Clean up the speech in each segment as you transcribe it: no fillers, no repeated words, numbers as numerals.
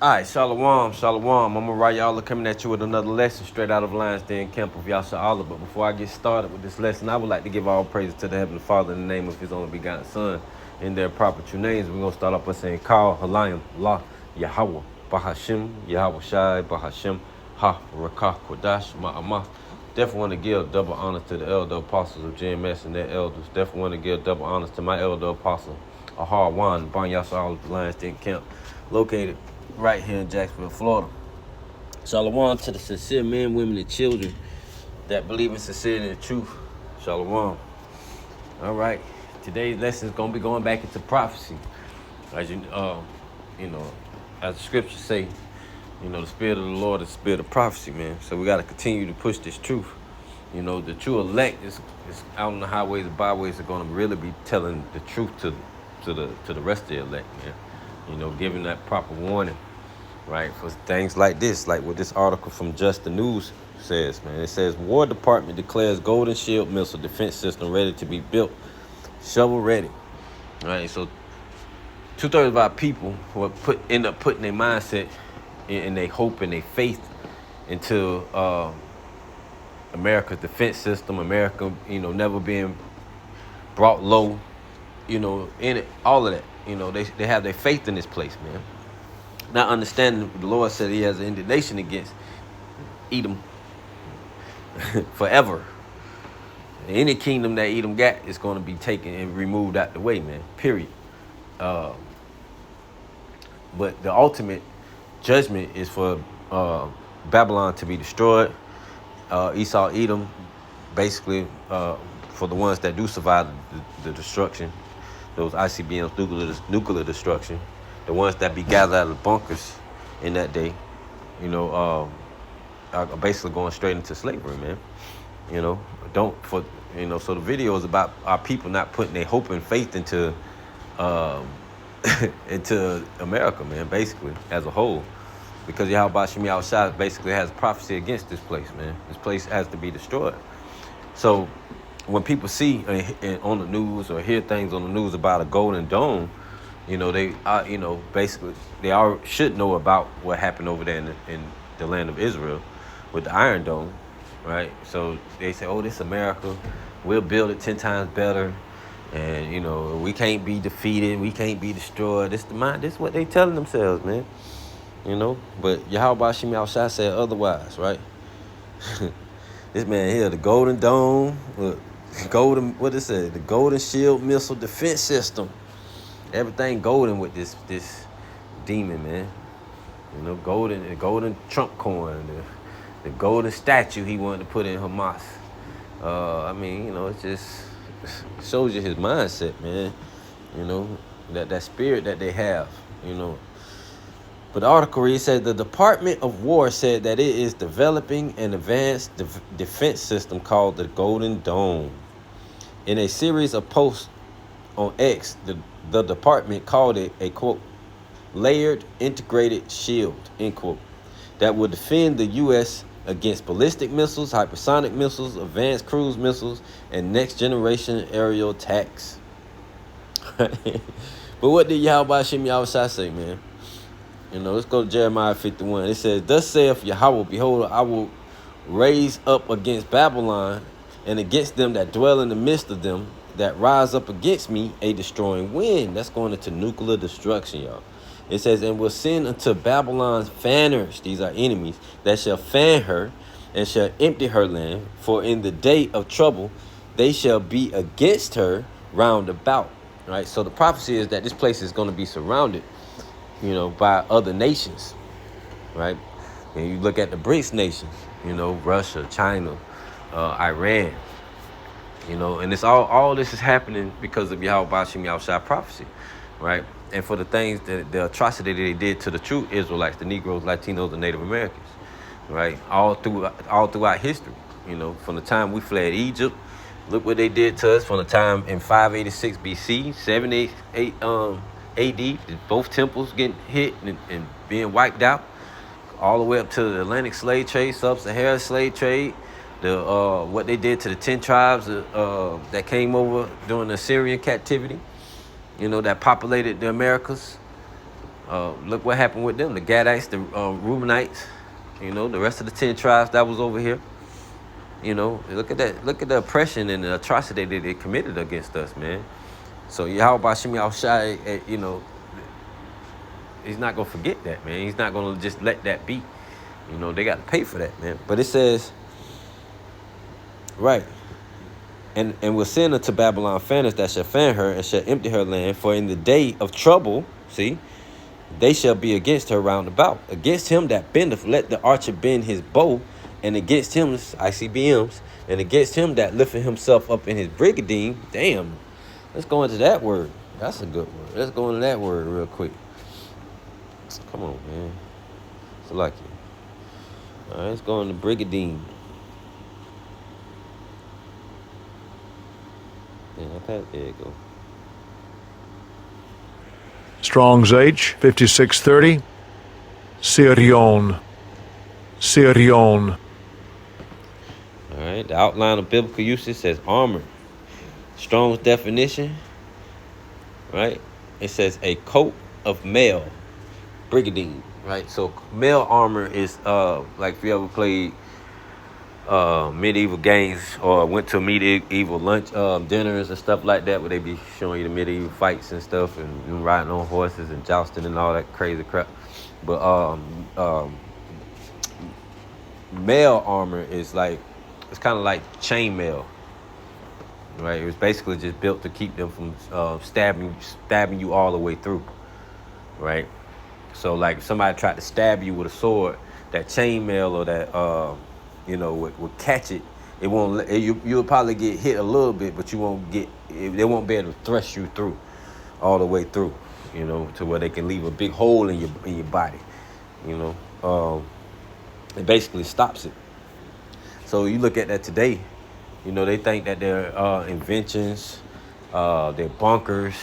All right, Shalom, Shalom. I'm gonna write y'all coming at you with another lesson straight out of Lions Den Camp of Yasha Allah. But before I get started with this lesson, I would like to give all praises to the Heavenly Father in the name of His only begotten Son. In their proper true names, we're gonna start off by saying, Kal, Halayim, La, Yahweh, Bahashim, Yahweh Shai, Bahashim, Ha, Rakah, Kodash, Ma'amah. Definitely want to give double honors to the elder apostles of JMS and their elders. Definitely want to give double honors to my elder apostle, Ahar Wan, Ban Yasha Allah, Lions Den Camp, located right here in Jacksonville, Florida. Shalom to the sincere men, women, and children that believe in sincerity and truth. Shalom. All right. Today's lesson is going to be going back into prophecy. As as the scriptures say, the spirit of the Lord is the spirit of prophecy, man. So we got to continue to push this truth. The true elect is out on the highways and byways are going to really be telling the truth to the rest of the elect, man. Giving that proper warning, right, for things like this, like what this article from Just the News says, man. It says, War Department declares Golden Shield missile defense system ready to be built, shovel ready, right? So 2/3 of our people will end up putting their mindset and their hope and their faith into America's defense system, America, never being brought low, in it, all of that. They have their faith in this place, man. Not understanding the Lord said He has an indignation against Edom forever. Any kingdom that Edom got is going to be taken and removed out the way, man. Period. But the ultimate judgment is for Babylon to be destroyed. Esau, Edom, basically for the ones that do survive the destruction. Those ICBMs, nuclear destruction, the ones that be gathered out of the bunkers in that day, are basically going straight into slavery, man. So the video is about our people not putting their hope and faith into into America, man, basically, as a whole. Because Yahweh Shemi Al-Shai basically has prophecy against this place, man. This place has to be destroyed. So when people see on the news or hear things on the news about a golden dome, they basically they all should know about what happened over there in the land of Israel with the Iron Dome, right? So they say, oh, this America, we'll build it 10 times better, and we can't be defeated, we can't be destroyed. This is what they telling themselves, man. But Yahweh Shemi Al-Shai said otherwise, right? This man here, the Golden Dome, what it said, the Golden Shield Missile Defense System. Everything golden with this demon, man. Golden Trump coin, the golden statue he wanted to put in Hamas. It just shows you his mindset, man. That spirit that they have, But the article reads, said the Department of War said that it is developing an advanced defense system called the Golden Dome. In a series of posts on X, the department called it a, quote, layered integrated shield, end quote, that will defend the U.S. against ballistic missiles, hypersonic missiles, advanced cruise missiles, and next generation aerial attacks. But what did Yahweh Shemi Al-Shai say, man? Let's go to Jeremiah 51. It says, thus saith Yahweh, behold, I will raise up against Babylon and against them that dwell in the midst of them that rise up against me a destroying wind. That's going into nuclear destruction, y'all. It says, and will send unto Babylon's fanners, these are enemies, that shall fan her and shall empty her land. For in the day of trouble they shall be against her round about. Right? So the prophecy is that this place is going to be surrounded, by other nations. Right? And you look at the BRICS nations, Russia, China, Iran, and it's all this is happening because of Yahweh Shemi Al-Shai prophecy, right? And for the atrocity that they did to the true Israelites, the Negroes, Latinos, and Native Americans, right? All throughout history, from the time we fled Egypt, look what they did to us. From the time in 586 BC, 788 AD, both temples getting hit and being wiped out, all the way up to the Atlantic slave trade, sub-Saharan slave trade, what they did to the 10 tribes that came over during the Assyrian captivity, that populated the Americas, Look what happened with them. The Gadites, the Reubenites, the rest of the 10 tribes that was over here. Look at that. Look at the oppression and the atrocity that they committed against us, man. So Yahweh Shem Yahushai, he's not going to forget that, man. He's not going to just let that be. They got to pay for that, man. But it says, right, and will send unto Babylon fanners that shall fan her and shall empty her land. For in the day of trouble, see, they shall be against her round about. Against him that bendeth, let the archer bend his bow. And against him, ICBMs, and against him that lifteth himself up in his brigadine. Damn, let's go into that word. That's a good word. Let's go into that word real quick. Come on, man. It's like it. All right, let's go into brigadine. Yeah, there you go. Strong's H, 5630. Sirion. Sirion. All right, the outline of biblical usage says armor. Strong's definition, right? It says a coat of mail, brigadine, right? So mail armor is like if you ever played medieval games or went to medieval lunch dinners and stuff like that, where they be showing you the medieval fights and stuff and riding on horses and jousting and all that crazy crap. But mail armor is like, it's kind of like chain mail, right? It was basically just built to keep them from stabbing you all the way through, right? So like if somebody tried to stab you with a sword, that chain mail or that would catch it. It won't. You'll probably get hit a little bit, but you won't get. They won't be able to thrust you through, all the way through, to where they can leave a big hole in your body, It basically stops it. So you look at that today, they think that their inventions, their bunkers,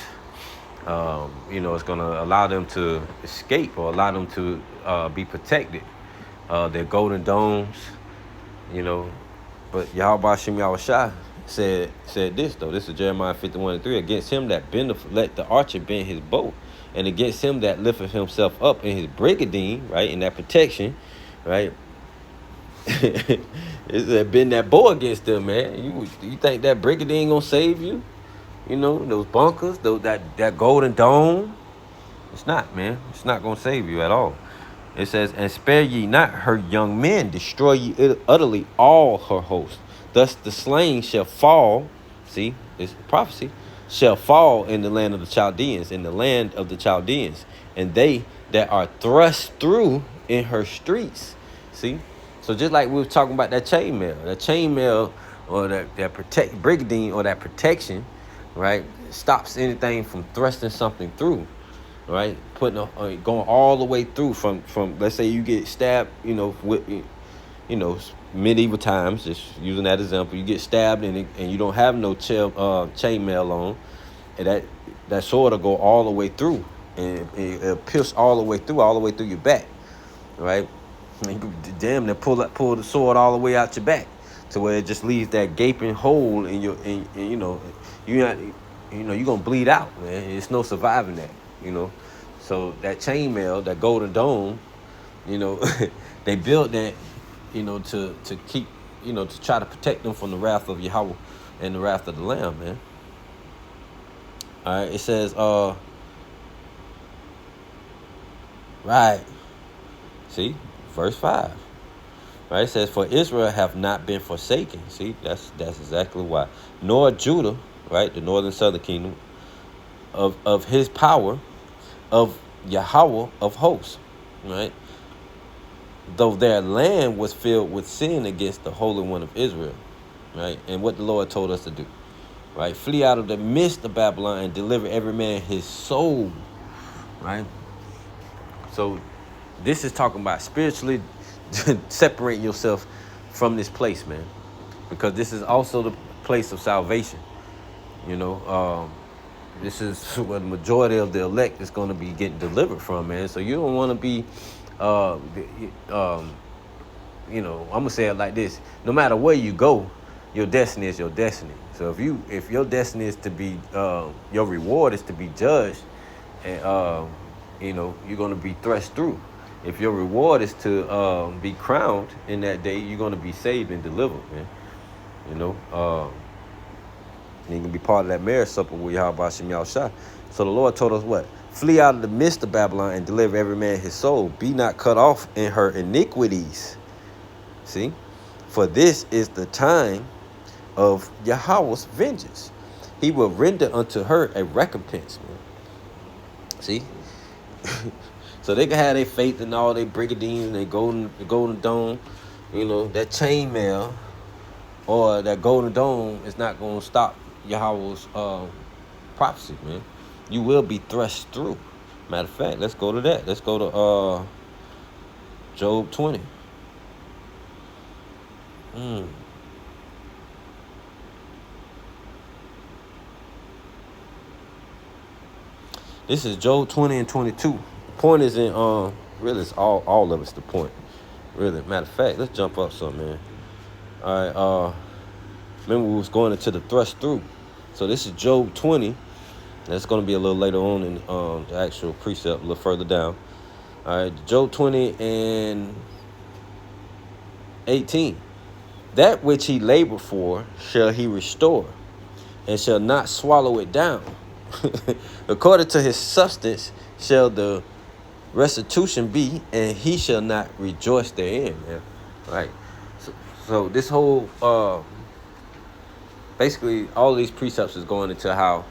it's going to allow them to escape or allow them to be protected. Their golden domes, but Yahweh Shem Yahushai said this, though. This is Jeremiah 51:3. Against him that bendeth, let the archer bend his bow. And against him that lifteth himself up in his brigadine, right, in that protection, right, it's that bend that bow against them, man. You think that brigadine gonna save you? Those bunkers, that golden dome. It's not, man. It's not gonna save you at all. It says, and spare ye not her young men, destroy ye utterly all her host. Thus the slain shall fall. See, it's prophecy. Shall fall in the land of the Chaldeans, in the land of the Chaldeans, and they that are thrust through in her streets. See. So just like we were talking about that chainmail or that protect brigadine or that protection, right, stops anything from thrusting something through, right, going all the way through from let's say you get stabbed, with medieval times, just using that example, you get stabbed and you don't have no chainmail on, and that sword will go all the way through and it'll pierce all the way through your back, right? Damn, they pull the sword all the way out your back to where it just leaves that gaping hole in your, you're gonna bleed out, man. It's no surviving that, So that chainmail, that golden dome, they built that, to keep, to try to protect them from the wrath of Yahweh and the wrath of the Lamb, man. All right, it says, right, see. Verse 5, right? It says, for Israel have not been forsaken. See, that's exactly why. Nor Judah, right? The northern southern kingdom of his power, of Yahweh of hosts, right? Though their land was filled with sin against the Holy One of Israel, right? And what the Lord told us to do, right? Flee out of the midst of Babylon and deliver every man his soul, right? So this is talking about spiritually separating yourself from this place, man, because this is also the place of salvation. This is where the majority of the elect is going to be getting delivered from, man. So you don't want to be, I'm gonna say it like this: no matter where you go, your destiny is your destiny. So if your destiny is to be, your reward is to be judged, and you know, you're going to be thrust through. If your reward is to be crowned in that day, you're going to be saved and delivered, man. You know, and you can be part of that marriage supper with Yahweh Shem Yahushua. So the Lord told us what? Flee out of the midst of Babylon and deliver every man his soul. Be not cut off in her iniquities. See? For this is the time of Yahweh's vengeance. He will render unto her a recompense, man. See? So they can have their faith in all their brigadines and their golden dome. You know, that chainmail or that golden dome is not going to stop Yahweh's prophecy, man. You will be thrust through. Matter of fact, let's go to that. Let's go to Job 20. This is Job 20 and 22. The point is in really it's all of it's the point. Really. Matter of fact, let's jump up some, man. All right, remember we was going into the thrust through. So this is Job 20. That's going to be a little later on in the actual precept, a little further down. All right, Job 20 and 18. That which he labored for shall he restore, and shall not swallow it down. According to his substance shall the restitution be, and he shall not rejoice therein. Man. Right. So this whole basically all of these precepts is going into how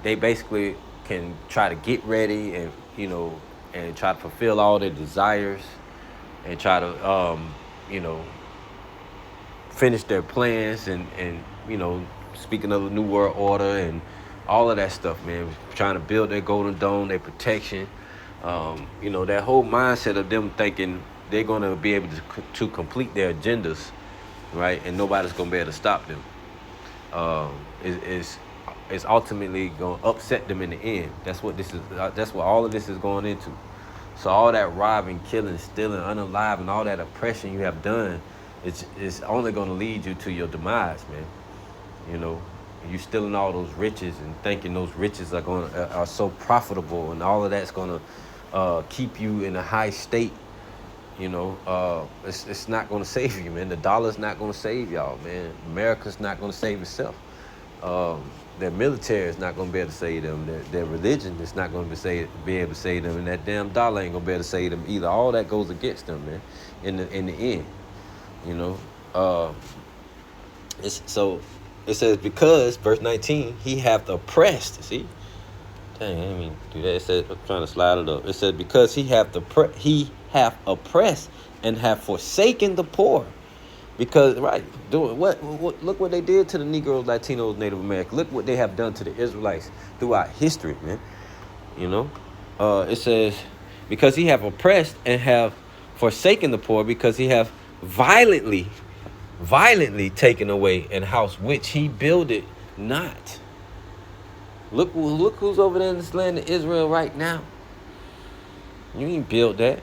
they basically can try to get ready and, you know, and try to fulfill all their desires and try to, you know, finish their plans and, you know, speaking of the New World Order and all of that stuff, man. Trying to build their golden dome, their protection. You know, that whole mindset of them thinking they're going to be able to complete their agendas, right? And nobody's going to be able to stop them. Is ultimately going to upset them in the end. That's what this is. That's what all of this is going into. So all that robbing, killing, stealing, unaliving, all that oppression you have done, it's only going to lead you to your demise, man. You know, you stealing all those riches and thinking those riches are so profitable, and all of that's going to keep you in a high state. You know, it's not going to save you, man. The dollar's not going to save y'all, man. America's not going to save itself. Their military is not going to be able to save them. Their religion is not going to be able to save them. And that damn dollar ain't going to be able to save them either. All that goes against them, man, in the end. You know? So it says, because, verse 19, he hath oppressed. See? Dang, I didn't mean to do that. It says, I'm trying to slide it up. It says, because he hath oppressed and have forsaken the poor. Because, right, doing what? Look what they did to the Negroes, Latinos, Native Americans. Look what they have done to the Israelites throughout history, man. You know? It says, because he have oppressed and have forsaken the poor, because he have violently taken away an house which he builded not. Look who's over there in this land of Israel right now. You ain't build that.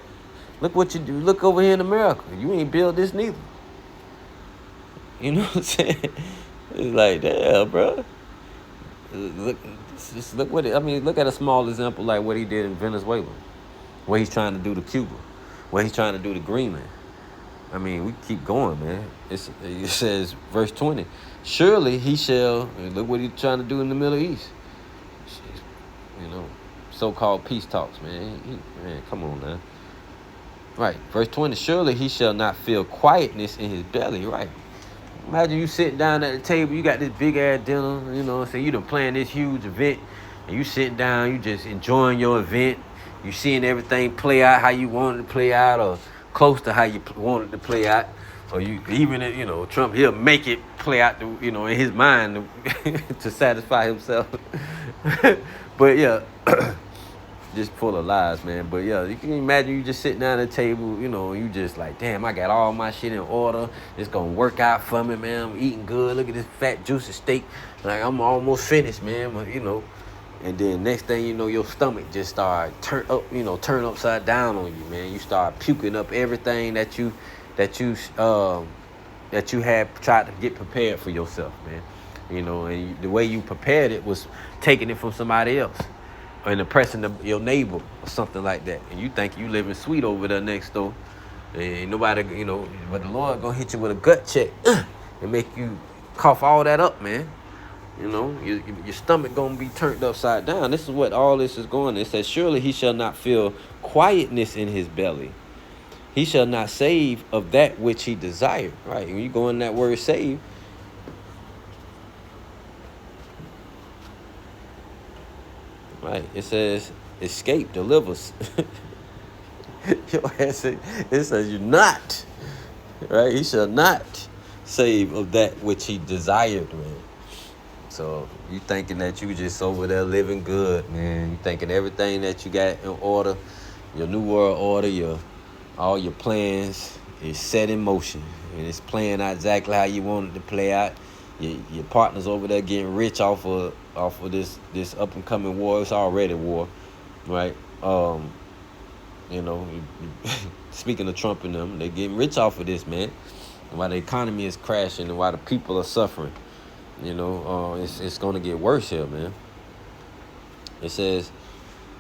Look what you do. Look over here in America. You ain't build this neither. You know what I'm saying? It's like, damn, bro. Look what look at a small example like what he did in Venezuela, what he's trying to do to Cuba, what he's trying to do to Greenland. I mean, we keep going, man. It says, verse 20, surely he shall, look what he's trying to do in the Middle East. You know, so-called peace talks, man. Man, come on, man. Right, verse 20, surely he shall not feel quietness in his belly, right? Imagine you sitting down at the table, you got this big-ass dinner, you know what I'm saying? You done planned this huge event, and you sitting down, you just enjoying your event. You seeing everything play out how you wanted it to play out, or close to how you wanted to play out. Or you even, you know, Trump, he'll make it play out, you know, in his mind to satisfy himself. But, yeah, just full of lies, man. But, yeah, you can imagine you just sitting down at the table, you know, you just like, damn, I got all my shit in order. It's going to work out for me, man. I'm eating good. Look at this fat, juicy steak. Like, I'm almost finished, man. But, you know, and then next thing you know, your stomach just start turn upside down on you, man. You start puking up everything that you had tried to get prepared for yourself, man. You know, and the way you prepared it was taking it from somebody else. and oppressing your neighbor or something like that, and you think you living sweet over there next door, and nobody, but the Lord gonna hit you with a gut check and make you cough all that up, man. Your stomach gonna be turned upside down. This is what all this is going. It says, surely he shall not feel quietness in his belly. He shall not save of that which he desired. Right? When you go in that word save, right? It says escape, delivers. It says you're not. Right? He shall not save of that which he desired, man. So you thinking that you just over there living good, man. You thinking everything that you got in order, your new world order, all your plans is set in motion. And it's playing out exactly how you want it to play out. Your partner's over there getting rich off of this up and coming war. It's already war, right? Speaking of Trump and them, they getting rich off of this, man. And while the economy is crashing and while the people are suffering. It's going to get worse here, man. It says,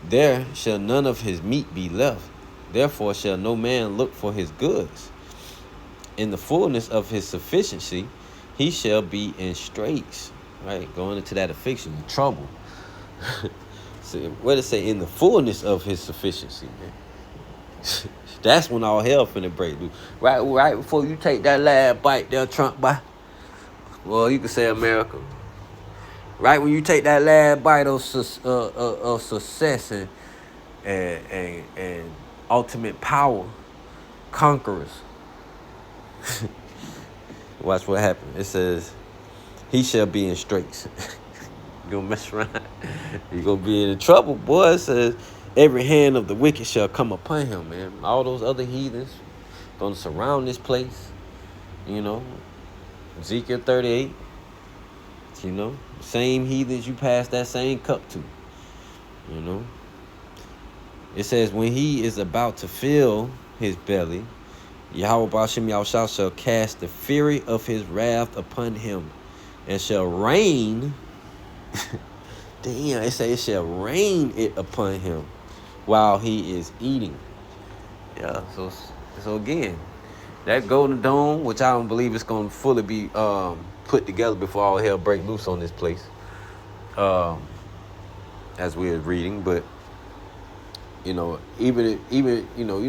there shall none of his meat be left. Therefore shall no man look for his goods. In the fullness of his sufficiency, he shall be in straits. Right? Going into that affliction, trouble. So, what does it say? In the fullness of his sufficiency, man. That's when all hell finna break loose. Right before you take that last bite there, Trump, boy. Well, you could say America. Right when you take that last bite of success and ultimate power, conquerors. Watch what happened. It says, he shall be in straits. You gonna mess around. You gonna be in trouble, boy. It says, every hand of the wicked shall come upon him, man. All those other heathens gonna surround this place, Ezekiel 38, same heathens you pass that same cup to, It says, when he is about to fill his belly, Yahweh Ba'ashem Yahushua shall cast the fury of his wrath upon him and shall rain. Damn, it says it shall rain it upon him while he is eating. Yeah, so again, that Golden Dome, which I don't believe it's going to fully be put together before all hell break loose on this place, as we're reading. But, even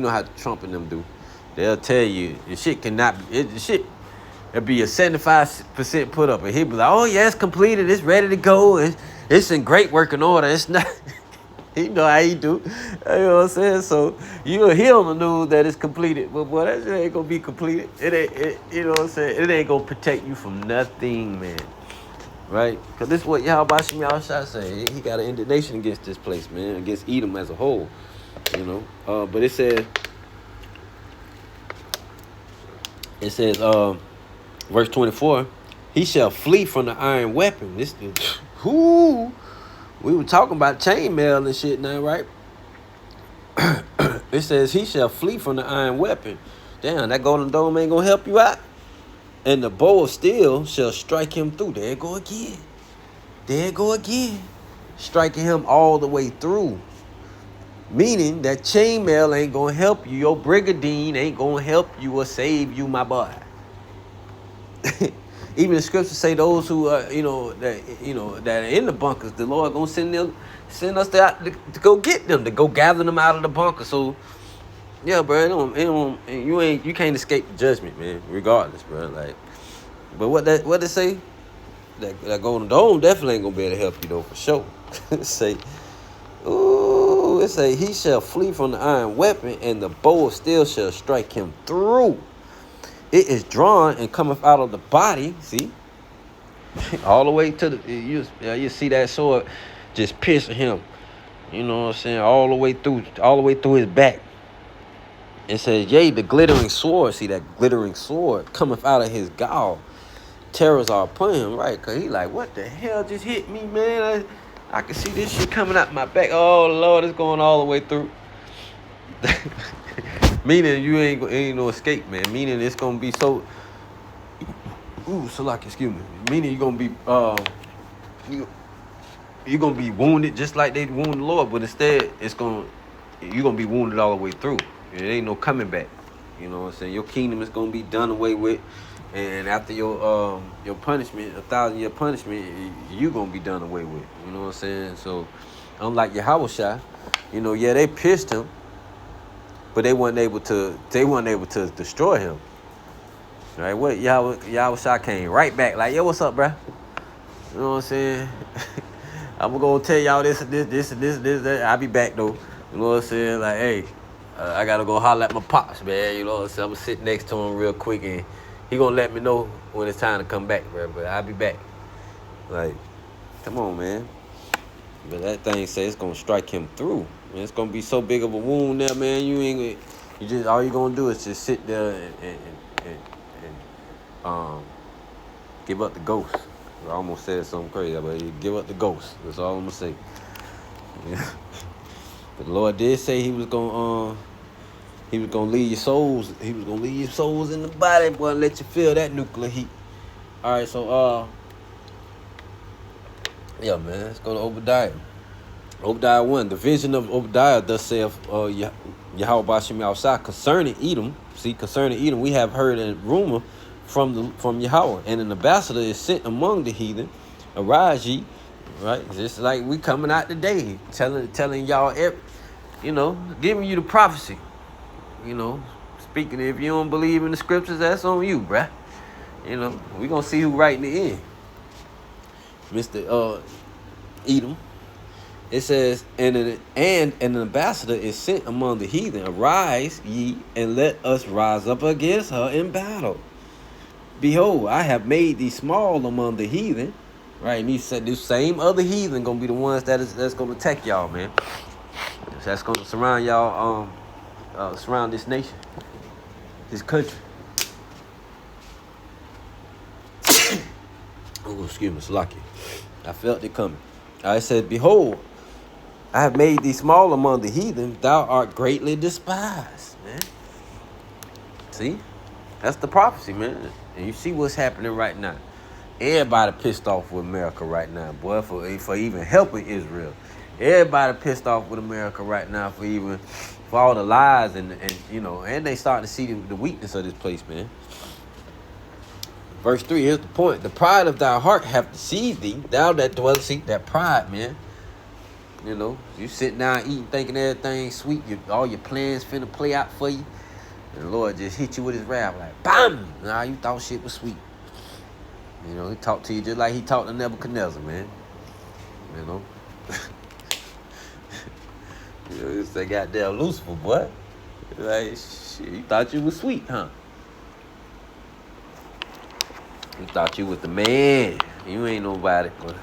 how Trump and them do. They'll tell you the shit cannot be, it'll be a 75% put up. And he'll be like, oh, yeah, it's completed. It's ready to go. It's in great working order. It's not. You know how he do. You know what I'm saying? So you'll hear on the news that it's completed. But boy, that shit ain't gonna be completed. You know what I'm saying? It ain't gonna protect you from nothing, man. Right? Because this is what Yahweh Ba'ashem Yahushua say. He got an indignation against this place, man. Against Edom as a whole. But it says, verse 24, he shall flee from the iron weapon. We were talking about chainmail and shit now, right? It says he shall flee from the iron weapon. Damn, that Golden Dome ain't gonna help you out. And the bow of steel shall strike him through. There it go again. Striking him all the way through. Meaning that chainmail ain't gonna help you. Your brigadine ain't gonna help you or save you, my boy. Even the scriptures say those who are, that are in the bunkers, the Lord gonna send us to go get them, to go gather them out of the bunker. So, yeah, bro, you can't escape the judgment, man. Regardless, bro. Like, but what they say? That Golden Dome definitely ain't gonna be able to help you though, for sure. It say he shall flee from the iron weapon, and the bow of steel shall strike him through. It is drawn and cometh out of the body. See, all the way to the you see that sword just piercing him. You know what I'm saying? All the way through his back. It says, yea, the glittering sword. See that glittering sword cometh out of his gall. Terrors are upon him, right? Cause he like, what the hell just hit me, man? I can see this shit coming out my back. Oh Lord, it's going all the way through. Meaning you ain't no escape, man. Meaning it's gonna be so. Ooh, so like, excuse me. Meaning you're gonna be you're gonna be wounded just like they wounded the Lord, but instead you're gonna be wounded all the way through. There ain't no coming back. You know what I'm saying? Your kingdom is gonna be done away with, and after your punishment, 1,000-year punishment, you gonna be done away with. You know what I'm saying? So, unlike Yahushua, yeah, they pierced him, but they weren't able to destroy him. Right? What Yahushua came right back like, yo, what's up, bruh? You know what I'm saying? I'm gonna tell y'all this, that. I'll be back though. You know what I'm saying? Like, hey, I gotta go holler at my pops, man. You know what I'm saying? I'm gonna sit next to him real quick, and he gonna let me know when it's time to come back, bro. But I'll be back. Like, come on, man. But that thing says it's gonna strike him through. Man, it's gonna be so big of a wound there, man. You just all you gonna do is just sit there and give up the ghost. I almost said something crazy, but you give up the ghost. That's all I'm gonna say. Yeah. But the Lord did say He was gonna leave your souls. He was gonna leave your souls in the body, boy, and let you feel that nuclear heat. All right, so yeah, man, let's go to Obadiah. Obadiah 1. The vision of Obadiah, thus saith Yahweh Bashem Yahushua concerning Edom. See, concerning Edom, we have heard a rumor from Yahweh, and an ambassador is sent among the heathen. Arise ye, right? Just like we coming out today, telling y'all, giving you the prophecy. Speaking, if you don't believe in the scriptures, that's on you, bruh. We gonna see who right in the end. Mr. Edom. It says, and an ambassador is sent among the heathen. Arise ye, and let us rise up against her in battle. Behold, I have made thee small among the heathen. Right, and he said this same other heathen gonna be the ones that's gonna attack y'all, man. That's gonna surround y'all, surround this nation, this country. Oh, excuse me, Salaki. I felt it coming. I said, behold, I have made thee small among the heathen. Thou art greatly despised, man. See? That's the prophecy, man. And you see what's happening right now. Everybody pissed off with America right now, boy, for even helping Israel. Everybody pissed off with America right now for all the lies and they starting to see the weakness of this place, man. Verse 3, here's the point. The pride of thy heart hath deceived thee, thou that dwellest, see, that pride, man. You sitting down eating, thinking everything sweet, all your plans finna play out for you. And the Lord just hit you with his wrath, like, BAM! Nah, you thought shit was sweet. He talked to you just like he talked to Nebuchadnezzar, man. It's that goddamn Lucifer, boy. Like, shit, you thought you was sweet, huh? You thought you was the man. You ain't nobody, boy.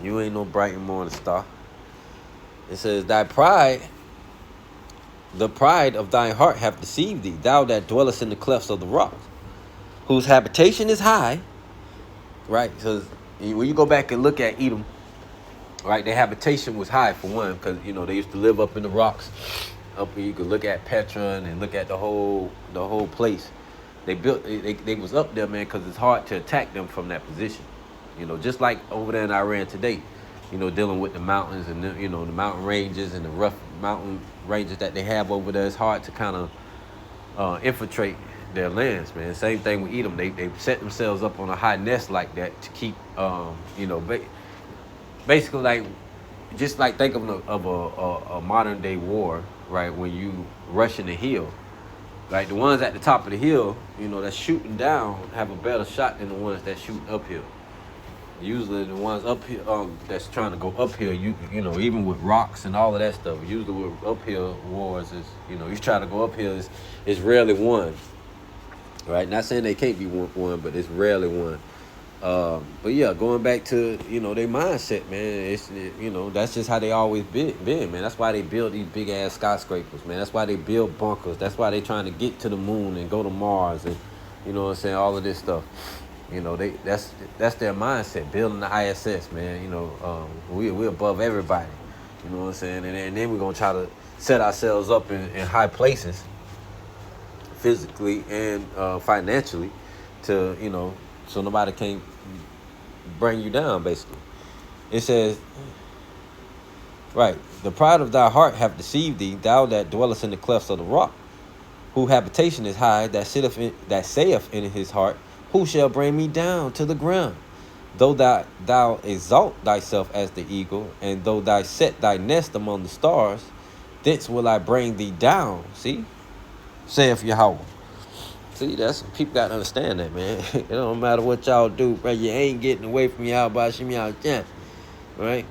You ain't no bright and morning star. It says, thy pride, the pride of thine heart hath deceived thee, thou that dwellest in the clefts of the rocks, whose habitation is high, right? Because when you go back and look at Edom, right, their habitation was high for one, because they used to live up in the rocks. Up here, you could look at Petra and look at the whole place. They was up there, man, because it's hard to attack them from that position. Just like over there in Iran today, dealing with the mountains and the mountain ranges and the rough mountain ranges that they have over there. It's hard to kind of infiltrate their lands, man. Same thing with Edom. They set themselves up on a high nest like that to keep, basically like, just like think of a modern day war, right? When you rushing the hill, like the ones at the top of the hill, that's shooting down have a better shot than the ones that shoot uphill. Usually the ones up here that's trying to go uphill, even with rocks and all of that stuff. Usually with uphill wars is, you try to go uphill is rarely won. Right? Not saying they can't be won, but it's rarely won. But yeah, going back to their mindset, man. It's that's just how they always been, man. That's why they build these big ass skyscrapers, man. That's why they build bunkers. That's why they trying to get to the moon and go to Mars and what I'm saying, all of this stuff. That's their mindset, building the ISS, man. We're above everybody. You know what I'm saying? And then we're gonna try to set ourselves up in high places, physically and financially, to so nobody can bring you down, basically. It says, right, the pride of thy heart hath deceived thee, thou that dwellest in the clefts of the rock, whose habitation is high, that saith in his heart, who shall bring me down to the ground? Though thou exalt thyself as the eagle, and though thou set thy nest among the stars, thence will I bring thee down. See? Saith Yahweh. See, that's people got to understand that, man. It don't matter what y'all do, bro. You ain't getting away from Yahweh Shem Yahweh, right?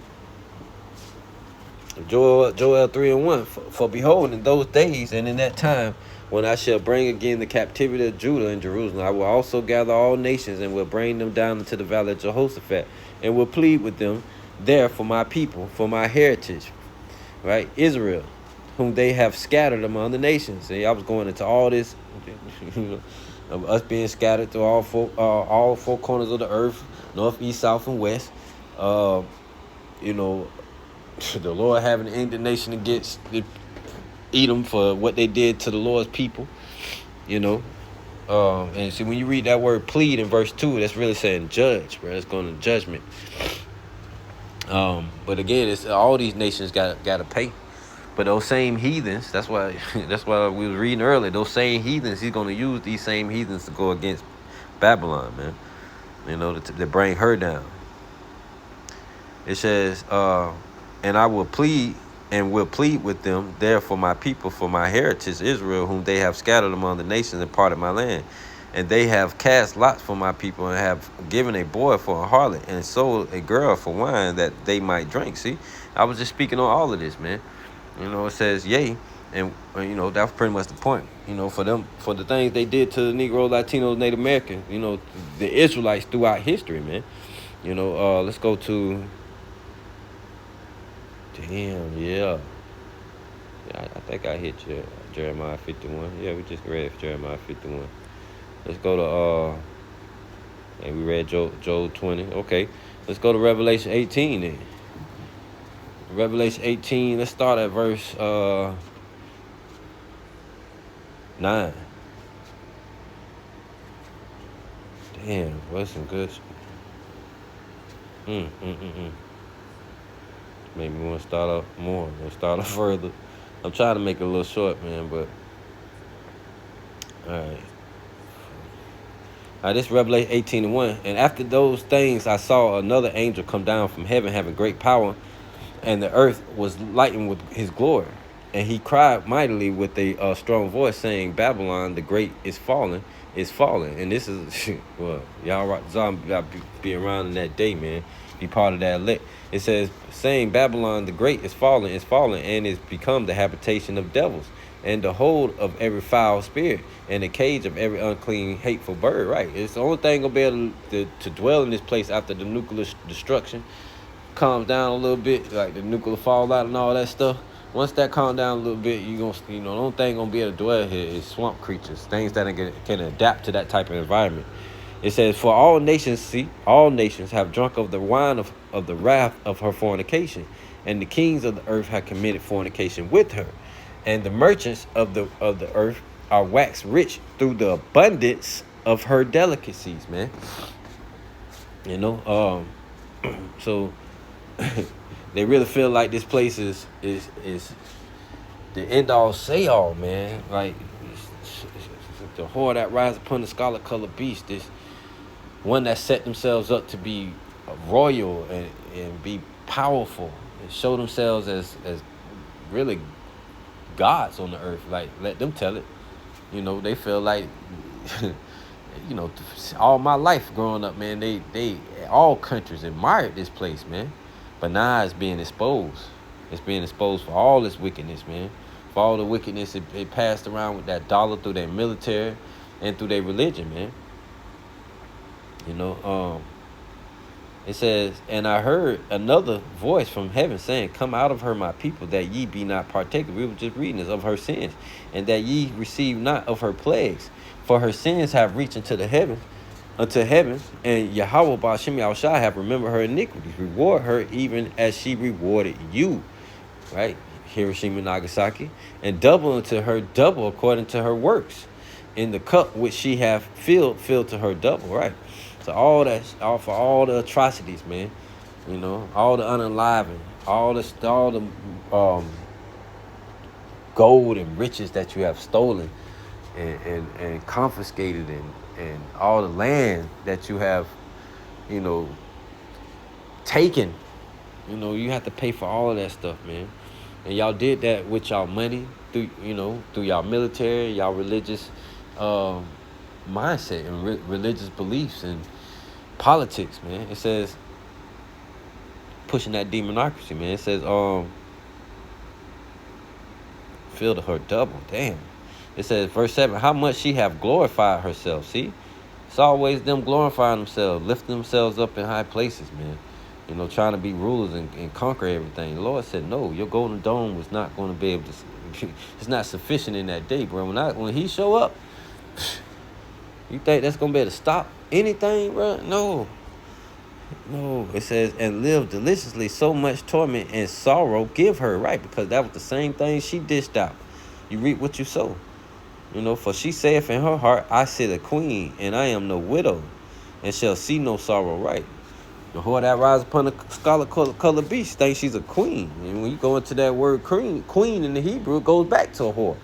Joel 3:1. For behold, in those days and in that time, when I shall bring again the captivity of Judah and Jerusalem, I will also gather all nations and will bring them down into the valley of Jehoshaphat, and will plead with them there for my people, for my heritage, right? Israel, whom they have scattered among the nations. See, I was going into all this, of us being scattered to all four corners of the earth, north, east, south, and west. You know, the Lord having an indignation against Edom for what they did to the Lord's people, you know. And see, when you read that word plead in verse 2, that's really saying judge, bro. It's going to judgment. But again, it's all these nations got to pay. But those same heathens, that's why we was reading earlier, those same heathens, he's going to use these same heathens to go against Babylon, man. You know, to bring her down. It says, and I will plead with them there for my people, for my heritage, Israel, whom they have scattered among the nations and parted my land. And they have cast lots for my people, and have given a boy for a harlot, and sold a girl for wine, that they might drink. See, I was just speaking on all of this, man. You know, it says, yea, and you know, that's pretty much the point. You know, for them, for the things they did to the Negro, Latinos, Native Americans, you know, the Israelites throughout history, man. You know, let's go to, yeah, I think I hit Jeremiah 51. Yeah, we just read Jeremiah 51. Let's go to, and we read Job 20. Okay, let's go to Revelation 18 then. Revelation 18, let's start at verse 9. Damn, what's some good shit. Made me want to start off more. Let's start off further. I'm trying to make it a little short, man, but all right. This Revelation 18:1. And after those things I saw another angel come down from heaven, having great power, and the earth was lightened with his glory. And he cried mightily with a strong voice, saying, Babylon the great is fallen. And this is, well, y'all got to be around in that day, man. Be part of that elect. It says, saying, Babylon the great is fallen, and is become the habitation of devils, and the hold of every foul spirit, and the cage of every unclean, hateful bird. Right. It's the only thing going to be able to dwell in this place after the nuclear destruction calms down a little bit, like the nuclear fallout and all that stuff. Once that calms down a little bit, the only thing gonna be able to dwell here is swamp creatures, things that can adapt to that type of environment. It says, for all nations have drunk of the wine of the wrath of her fornication, and the kings of the earth have committed fornication with her, and the merchants of the earth are waxed rich through the abundance of her delicacies, man. You know, so they really feel like this place is the end all say all, man. Like the whore that rides upon the scarlet colored beast, this one that set themselves up to be royal and be powerful and show themselves as really gods on the earth. Like, let them tell it. You know, they feel like you know, all my life growing up, man, they all countries admired this place, man. But now it's being exposed. It's being exposed for all this wickedness, man. For all the wickedness it passed around with that dollar through their military and through their religion, man. You know, it says, and I heard another voice from heaven saying, come out of her, my people, that ye be not partakers. We were just reading this, of her sins, and that ye receive not of her plagues. For her sins have reached unto heaven, and Yahweh Ba'ashem Yahushua have remembered her iniquities. Reward her even as she rewarded you. Right? Hiroshima, Nagasaki. And double unto her double according to her works. In the cup which she have filled to her double. Right? So all that, for all the atrocities, man. You know, all the unenlivened, all the gold and riches that you have stolen and confiscated, and all the land that you have, you know, taken. You know, you have to pay for all of that stuff, man. And y'all did that with y'all money, through y'all military, y'all religious mindset and religious beliefs and politics, man. It says pushing that demonocracy, man. It says filled her double. Damn. It says verse 7, how much she have glorified herself. See, it's always them glorifying themselves, lifting themselves up in high places, man. You know, trying to be rulers and conquer everything. The Lord said, no, your golden dome was not going to be able to. It's not sufficient in that day, bro. When he show up, you think that's going to be able to stop anything, bro? No. It says, and live deliciously, so much torment and sorrow give her, right? Because that was the same thing she dished out. You reap what you sow. You know, for she saith in her heart, I sit a queen, and I am no widow, and shall see no sorrow, right? The whore that rises upon the scarlet color beast thinks she's a queen. And when you go into that word queen in the Hebrew, it goes back to a whore.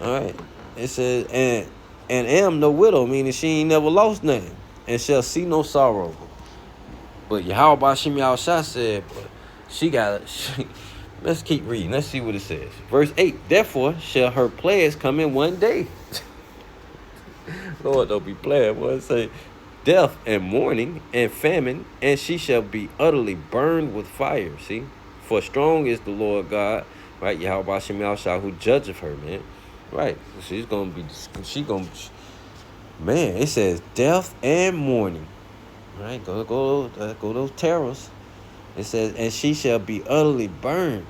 All right. It says, and am no widow, meaning she ain't never lost nothing, and shall see no sorrow. But Yahweh Bashim Yahushua said, but she got it. Let's keep reading. Let's see what it says. Verse 8, therefore shall her plagues come in one day. Lord, don't be playing. Boy, it say, death and mourning and famine, and she shall be utterly burned with fire. See, for strong is the Lord God, right? Yahweh Bashim Yahushua, who judgeth her, man. Right? She's gonna be. Man, it says death and mourning. Right? Go those terrors. It says, and she shall be utterly burned.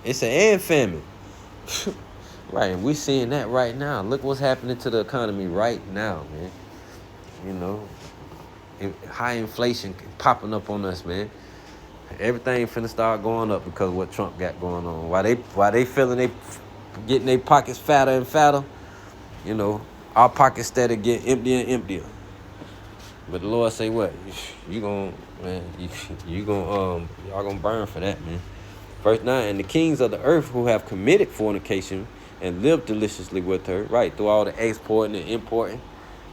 It said, and famine. Right, and we're seeing that right now. Look what's happening to the economy right now, man. You know, high inflation popping up on us, man. Everything finna start going up because of what Trump got going on. While they feeling they getting their pockets fatter and fatter, you know, our pockets steady get emptier and emptier. But the Lord say what? You gonna, man, you gonna y'all gonna burn for that, man. Verse 9, and the kings of the earth who have committed fornication and lived deliciously with her, right, through all the exporting and importing,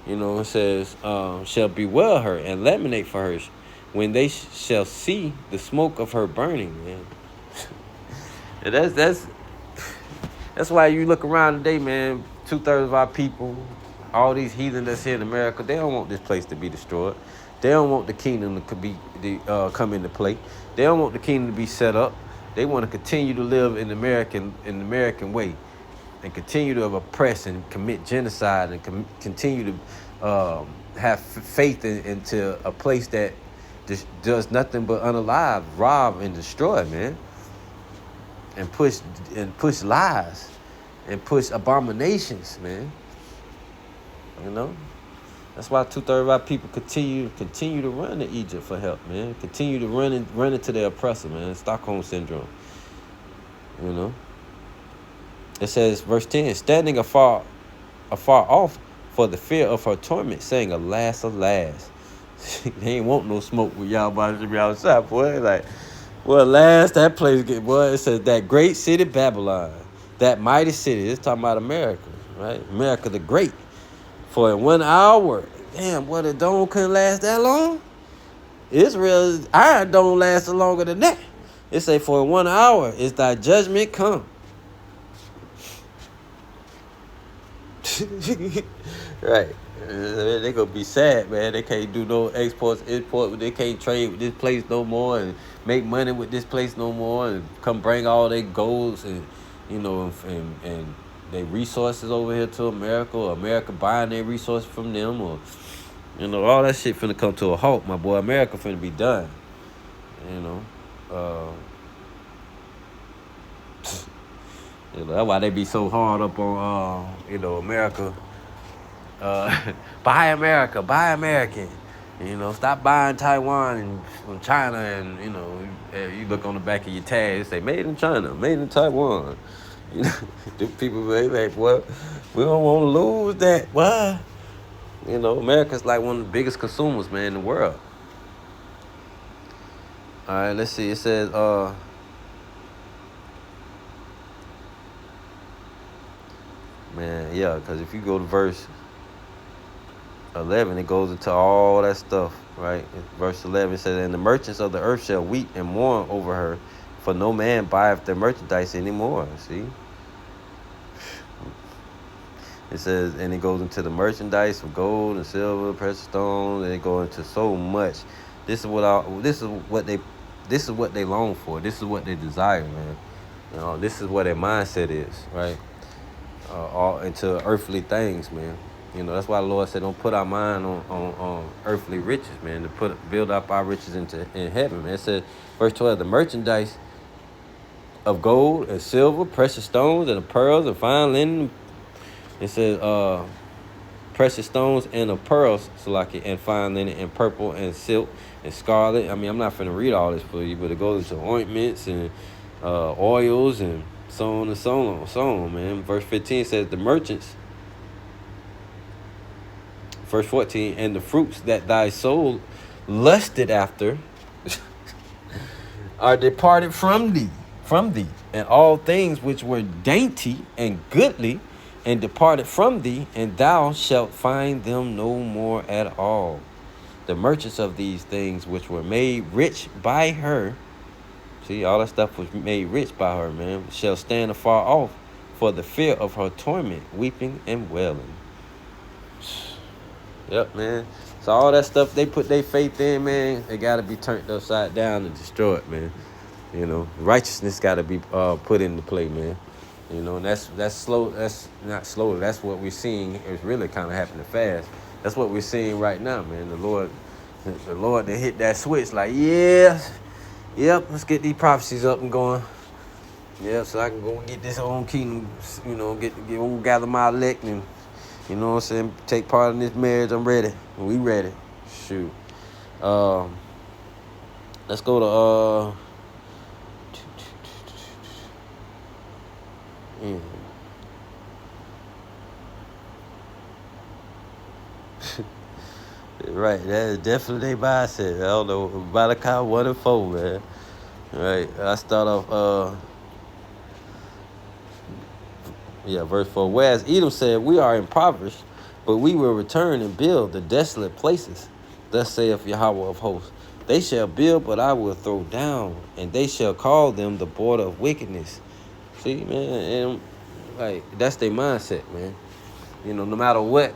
you know, it says, shall bewail her and lamentate for her when they shall see the smoke of her burning, man. And that's why you look around today, man, 2/3 of our people, all these heathen that's here in America, they don't want this place to be destroyed. They don't want the kingdom to come into play. They don't want the kingdom to be set up. They want to continue to live in the American way, and continue to oppress and commit genocide and continue to have faith into a place that just does nothing but unalive, rob, and destroy, man, and push lies and push abominations, man. You know, that's why 2/3 of our people continue to run to Egypt for help, man. Continue to run into their oppressor, man. Stockholm syndrome. You know. It says, verse 10, standing afar off for the fear of her torment, saying, alas, alas. They ain't want no smoke with y'all bodies to be outside, boy. Like, well, alas, that place get, boy. It says that great city Babylon, that mighty city. It's talking about America, right? America the Great. For in 1 hour, damn, what, the dome couldn't last that long? Israel's iron don't last longer than that. It say, for in 1 hour is thy judgment come. Right. They gonna be sad, man. They can't do no exports, import. They can't trade with this place no more and make money with this place no more and come bring all their golds and, you know, and their resources over here to America, or America buying their resources from them, or, you know, all that shit finna come to a halt, my boy. America finna be done. You know. You know, that's why they be so hard up on, you know, America. Buy America, buy American. You know, stop buying Taiwan and from China, and, you know, you look on the back of your tag, it say, made in China, made in Taiwan. You know, the people, they like, well, we don't want to lose that. Why? You know, America's like one of the biggest consumers, man, in the world. right, let's see. It says, man, yeah, because if you go to verse 11, it goes into all that stuff, right? Verse 11 says, and the merchants of the earth shall weep and mourn over her, for no man buyeth their merchandise anymore. See? It says, and it goes into the merchandise of gold and silver, precious stones, and it goes into so much. This is what they long for. This is what they desire, man. You know, this is what their mindset is, right? All into earthly things, man. You know, that's why the Lord said, don't put our mind on earthly riches, man. To build up our riches in heaven, man. It says, verse 12, the merchandise of gold and silver, precious stones and pearls and fine linen. It says, precious stones and of pearls, Salaki, and fine linen and purple and silk and scarlet. I mean, I'm not finna read all this for you, but it goes into ointments and oils and so on and so on, man. Verse 15 says, the merchants. Verse 14, and the fruits that thy soul lusted after are departed from thee, and all things which were dainty and goodly and departed from thee, and thou shalt find them no more at all. The merchants of these things which were made rich by her, see, all that stuff was made rich by her, man, shall stand afar off for the fear of her torment, weeping and wailing. Yep, man. So all that stuff they put their faith in, man, it got to be turned upside down and destroyed, man. You know, righteousness got to be put into play, man. You know, and that's slow. That's not slow. That's what we're seeing. It's really kind of happening fast. That's what we're seeing right now, man. The Lord, they hit that switch like, yep, let's get these prophecies up and going. Yeah, so I can go and get this own kingdom, you know, gather my elect and, you know what I'm saying, take part in this marriage. I'm ready. We ready. Shoot. Let's go to right, that is definitely their mindset. I don't know, Malachi 1 and 4, man. Right, I start off, verse 4. Whereas Edom said, we are impoverished, but we will return and build the desolate places. Thus saith Yahweh of hosts. They shall build, but I will throw down, and they shall call them the border of wickedness. See, man, and like that's their mindset, man. You know, no matter what,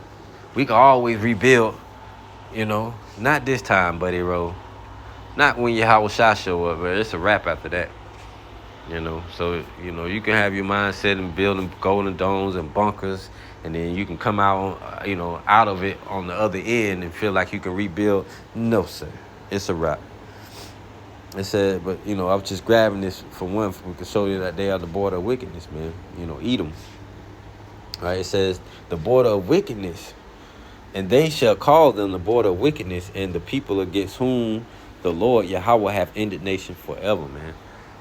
we can always rebuild. You know, not this time, Buddy Roll. Not when Yahweh Shah show up, but it's a wrap after that. You know, so, you know, you can have your mindset and building golden domes and bunkers, and then you can come out, out of it on the other end and feel like you can rebuild. No, sir. It's a wrap. It said, but, you know, I was just grabbing this for one, we can show you that they are the border of wickedness, man. You know, Edom. All right, it says, the border of wickedness, and they shall call them the border of wickedness, and the people against whom the Lord Yahweh have ended nation forever, man.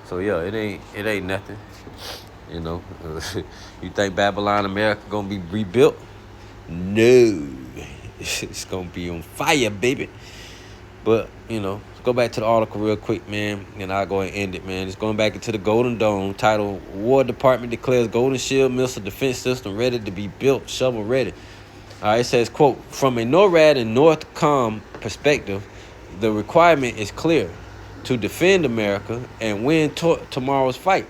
So yeah, it ain't nothing. You know, you think Babylon America gonna be rebuilt? No, it's gonna be on fire, baby. But you know, let's go back to the article real quick, man, and I'll go and end it, man. It's going back into the Golden Dome. Title: War Department declares Golden Shield missile defense system ready to be built, shovel ready. All right, it says, quote, from a NORAD and NORTHCOM perspective, the requirement is clear. To defend America and win tomorrow's fight,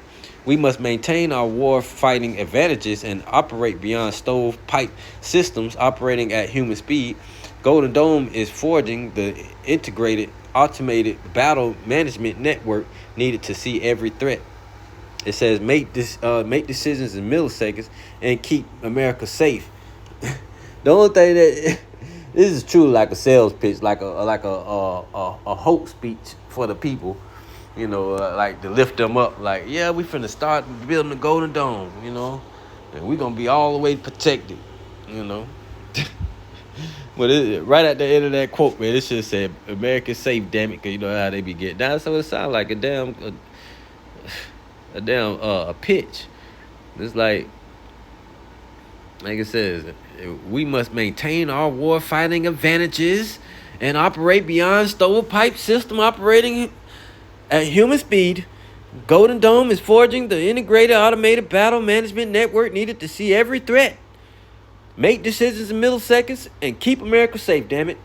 we must maintain our war-fighting advantages and operate beyond stovepipe systems operating at human speed. Golden Dome is forging the integrated, automated battle management network needed to see every threat. It says make decisions in milliseconds and keep America safe. The only thing that this is truly like a sales pitch, like a hope speech for the people, you know, like to lift them up. Like, yeah, we finna start building the Golden Dome, you know, and we gonna be all the way protected, you know. But right at the end of that quote, man, it should say America's safe, damn it, cause you know how they be getting down. So it sounds like a pitch. It's like it says, we must maintain our war fighting advantages and operate beyond stovepipe system operating At human speed, Golden Dome is forging the integrated automated battle management network needed to see every threat, make decisions in milliseconds, and keep America safe, damn it.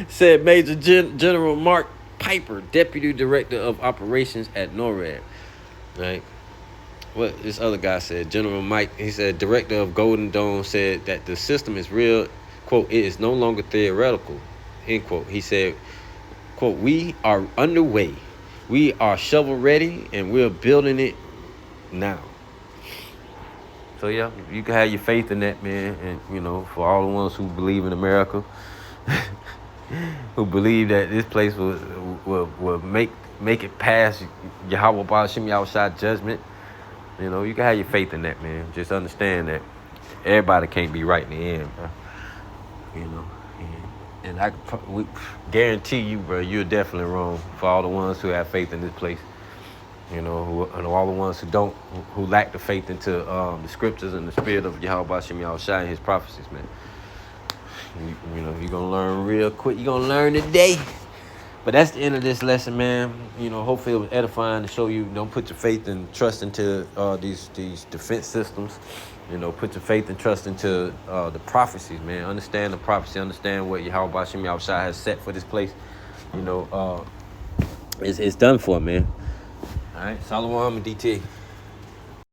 Said Major General Mark Piper, Deputy Director of Operations at NORAD. Right? What this other guy said, General Mike, he said, Director of Golden Dome said that the system is real, quote, it is no longer theoretical, end quote. He said, quote, we are underway. We are shovel ready and we're building it now. So yeah, you can have your faith in that, man. And you know, for all the ones who believe in America, who believe that this place will make it past Yahweh Ba'ashim Yahushua judgment, you know, you can have your faith in that, man. Just understand that everybody can't be right in the end, bro. You know. And I guarantee you, bro, you're definitely wrong for all the ones who have faith in this place. You know, and all the ones who don't, who lack the faith into the scriptures and the spirit of Yahweh Ba'ashim Yahushua and his prophecies, man. You know, you're going to learn real quick. You're going to learn today. But that's the end of this lesson, man. You know, hopefully it was edifying to show you don't put your faith and trust into these defense systems. You know, put your faith and trust into the prophecies, man. Understand the prophecy. Understand what Yahweh Ba'ashim Yahushua has set for this place. You know, it's done for, man. All right. Shalom and DT.